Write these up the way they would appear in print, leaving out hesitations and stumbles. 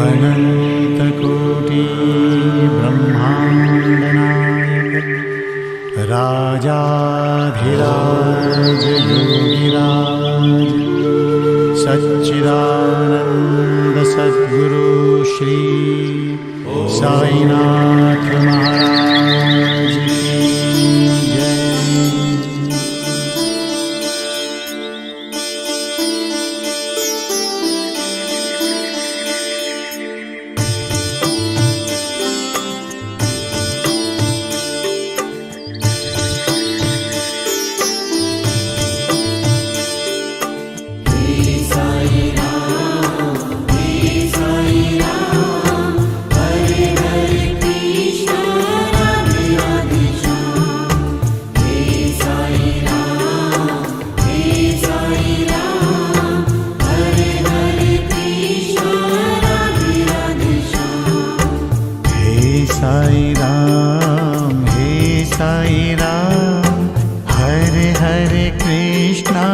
अनंतकोटि ब्रह्मांडनायक राजाधिराज योगिराज सच्चिदानंद सद्गुरु श्री साईनाथ महाराज की जय। साई राम हरे हरे कृष्णा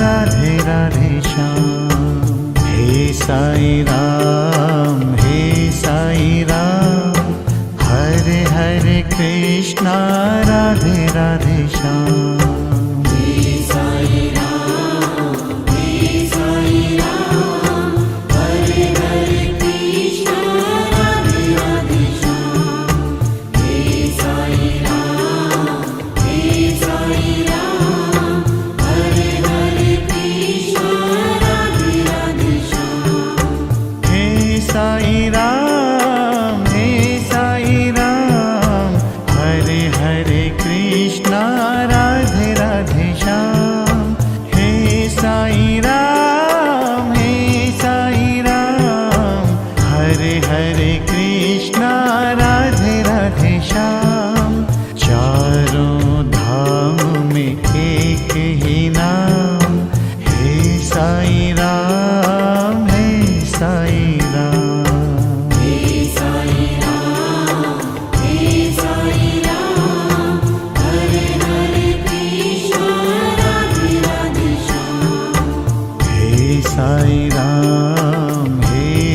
राधे राधे श्याम। हे साई राम हरे हरे कृष्णा राधे राधे श्याम। साई राम हरे हरे कृष्णा राधे राधे श्याम। हे साई राम हरे हरे कृष्णा राधे राधे श्याम। चारों धाम में एक ही नाम, हे साई राम साई राम।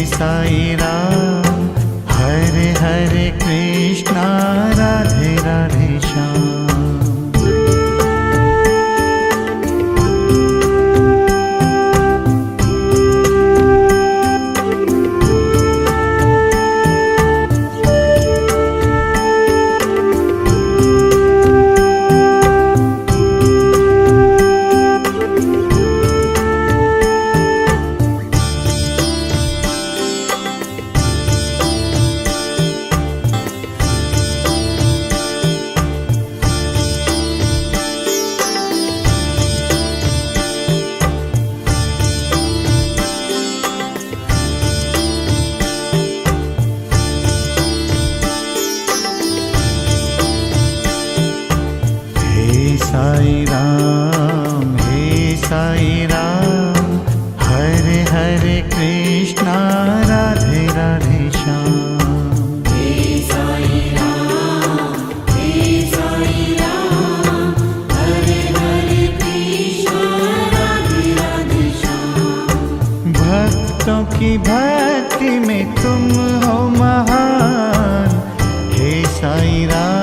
साई राम हरे हरे कृष्णा राधे राधे श्याम। साई राम हरे हरे कृष्णा राधे राधे श्याम। हे साई राम हरे हरे कृष्णा राधे राधे श्याम। भक्तों की भक्ति में तुम हो महान, हे साई राम